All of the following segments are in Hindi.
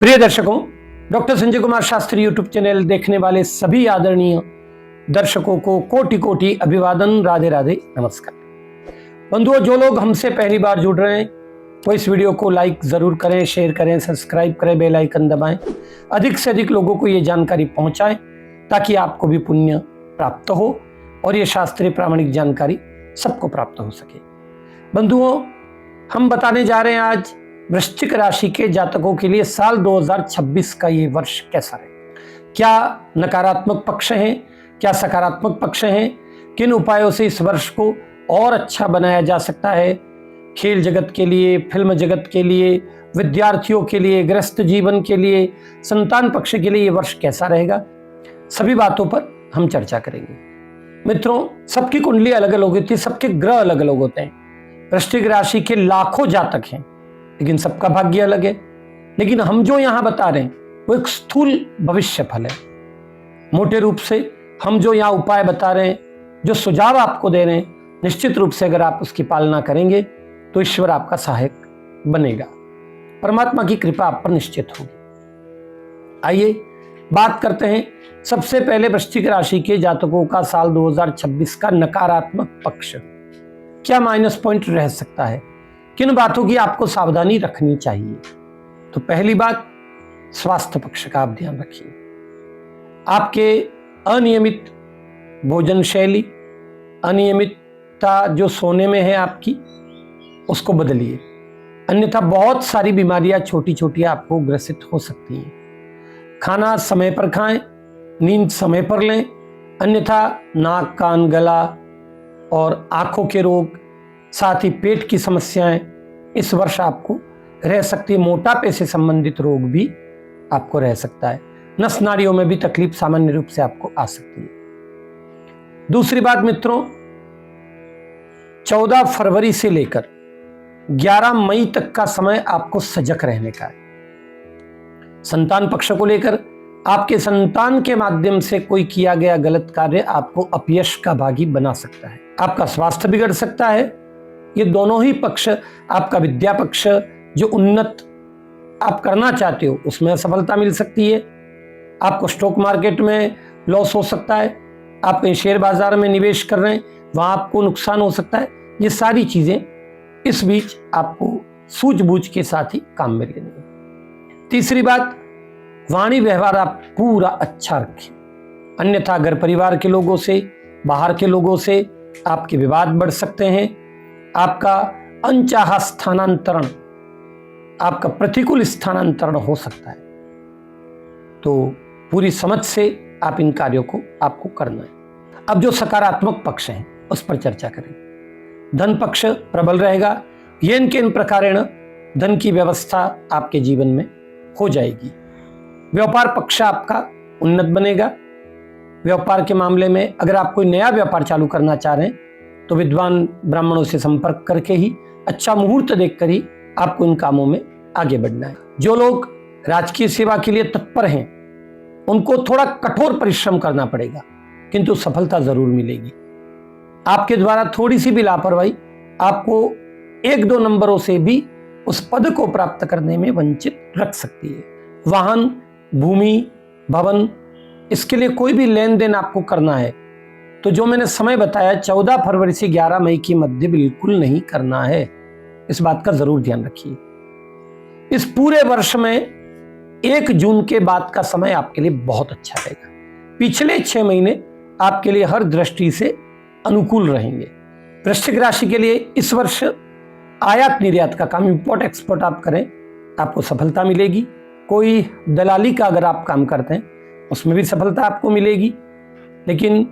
प्रिय दर्शकों, doctor Sanjay Kumar Shastri YouTube channel देखने वाले सभी आदरणीय दर्शकों को कोटि कोटि अभिवादन, राधे राधे, नमस्कार। बंधुओं, जो लोग हमसे पहली बार जुड़ रहे हैं वो इस वीडियो को लाइक जरूर करें, शेयर करें, सब्सक्राइब करें, बेल आइकन दबाएं, अधिक से अधिक लोगों को ये जानकारी पहुंचाएं ताकि आपको भी पुण्य प्राप्त हो और ये शास्त्रीय प्रामाणिक जानकारी सबको प्राप्त हो सके। बंधुओं, हम बताने जा रहे हैं आज वृश्चिक राशि के जातकों के लिए साल 2026 का ये वर्ष कैसा रहे। क्या नकारात्मक पक्ष हैं, क्या सकारात्मक पक्ष हैं, किन उपायों से इस वर्ष को और अच्छा बनाया जा सकता है। खेल जगत के लिए, फिल्म जगत के लिए, विद्यार्थियों के लिए, गृहस्थ जीवन के लिए, संतान पक्ष के लिए ये वर्ष कैसा रहेगा, सभी बातों पर हम चर्चा करेंगे। मित्रों, सबकी कुंडली अलग अलग होती है, सबके ग्रह अलग अलग होते हैं। वृश्चिक राशि के लाखों जातक हैं लेकिन सबका भाग्य अलग है। लेकिन हम जो यहां बता रहे हैं वो एक स्थूल भविष्य फल है। मोटे रूप से हम जो यहां उपाय बता रहे हैं, जो सुझाव आपको दे रहे हैं, निश्चित रूप से अगर आप उसकी पालना करेंगे तो ईश्वर आपका सहायक बनेगा, परमात्मा की कृपा आप पर निश्चित होगी। आइए बात करते हैं सबसे पहले वृश्चिक राशि के जातकों का साल 2026 का नकारात्मक पक्ष क्या माइनस पॉइंट रह सकता है, किन बातों की आपको सावधानी रखनी चाहिए। तो पहली बात, स्वास्थ्य पक्ष का आप ध्यान रखिए। आपके अनियमित भोजन शैली, अनियमितता जो सोने में है आपकी, उसको बदलिए, अन्यथा बहुत सारी बीमारियां छोटी छोटी आपको ग्रसित हो सकती हैं। खाना समय पर खाएं, नींद समय पर लें, अन्यथा नाक, कान, गला और आंखों के रोग, साथ ही पेट की समस्याएं इस वर्ष आपको रह सकती है। मोटापे से संबंधित रोग भी आपको रह सकता है। नस नाड़ियों में भी तकलीफ सामान्य रूप से आपको आ सकती है। दूसरी बात मित्रों, 14 फरवरी से लेकर 11 मई तक का समय आपको सजग रहने का है। संतान पक्ष को लेकर आपके संतान के माध्यम से कोई किया गया गलत कार्य आपको अपयश का भागी बना सकता है। आपका स्वास्थ्य बिगड़ सकता है। ये दोनों ही पक्ष, आपका विद्या पक्ष जो उन्नत आप करना चाहते हो उसमें असफलता मिल सकती है। आपको स्टॉक मार्केट में लॉस हो सकता है। आप कहीं शेयर बाजार में निवेश कर रहे हैं, वहां आपको नुकसान हो सकता है। ये सारी चीजें इस बीच आपको सूझबूझ के साथ ही काम में लेनी है। तीसरी बात, वाणी व्यवहार आप पूरा अच्छा रखें, अन्यथा घर परिवार के लोगों से, बाहर के लोगों से आपके विवाद बढ़ सकते हैं। आपका अनचाहा स्थानांतरण, आपका प्रतिकूल स्थानांतरण हो सकता है। तो पूरी समझ से आप इन कार्यों को आपको करना है। अब जो सकारात्मक पक्ष हैं उस पर चर्चा करें। धन पक्ष प्रबल रहेगा। येन केन प्रकारेण धन की व्यवस्था आपके जीवन में हो जाएगी। व्यापार पक्ष आपका उन्नत बनेगा। व्यापार के मामले में अगर आप कोई नया व्यापार चालू करना चाह रहे हैं तो विद्वान ब्राह्मणों से संपर्क करके ही, अच्छा मुहूर्त देखकर ही आपको इन कामों में आगे बढ़ना है। जो लोग राजकीय सेवा के लिए तत्पर हैं उनको थोड़ा कठोर परिश्रम करना पड़ेगा, किंतु सफलता जरूर मिलेगी। आपके द्वारा थोड़ी सी भी लापरवाही आपको 1-2 नंबरों से भी उस पद को प्राप्त करने में वंचित रख सकती है। वाहन, भूमि, भवन, इसके लिए कोई भी लेन देन आपको करना है तो जो मैंने समय बताया 14 फरवरी से 11 मई के मध्य बिल्कुल नहीं करना है। इस बात का जरूर ध्यान रखिए। इस पूरे वर्ष में 1 जून के बाद का समय आपके लिए बहुत अच्छा रहेगा। पिछले 6 महीने आपके लिए हर दृष्टि से अनुकूल रहेंगे। वृश्चिक राशि के लिए इस वर्ष आयात निर्यात का काम, इंपोर्ट एक्सपोर्ट आप करें, आपको सफलता मिलेगी। कोई दलाली का अगर आप काम करते हैं उसमें भी सफलता आपको मिलेगी। लेकिन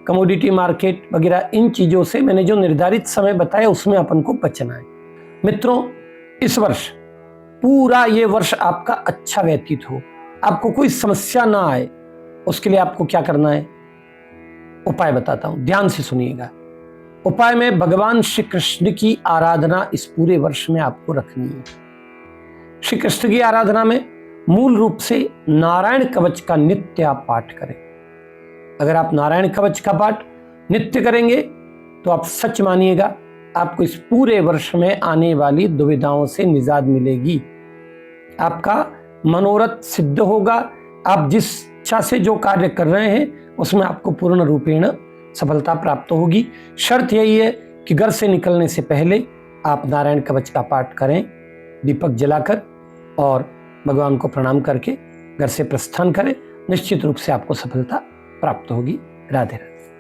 कमोडिटी मार्केट वगैरह इन चीजों से मैंने जो निर्धारित समय बताया उसमें अपन को बचना है। मित्रों, इस वर्ष पूरा ये वर्ष आपका अच्छा व्यतीत हो, आपको कोई समस्या ना आए, उसके लिए आपको क्या करना है, उपाय बताता हूं, ध्यान से सुनिएगा। उपाय में भगवान श्री कृष्ण की आराधना इस पूरे वर्ष में आपको रखनी है। श्री कृष्ण की आराधना में मूल रूप से नारायण कवच का नित्य आप पाठ करें। अगर आप नारायण कवच का पाठ नित्य करेंगे तो आप सच मानिएगा आपको इस पूरे वर्ष में आने वाली दुविधाओं से निजात मिलेगी। आपका मनोरथ सिद्ध होगा। आप जिस इच्छा से जो कार्य कर रहे हैं उसमें आपको पूर्ण रूपेण सफलता प्राप्त होगी। शर्त यही है कि घर से निकलने से पहले आप नारायण कवच का पाठ करें, दीपक जलाकर, और भगवान को प्रणाम करके घर से प्रस्थान करें। निश्चित रूप से आपको सफलता प्राप्त होगी। राधे राधे।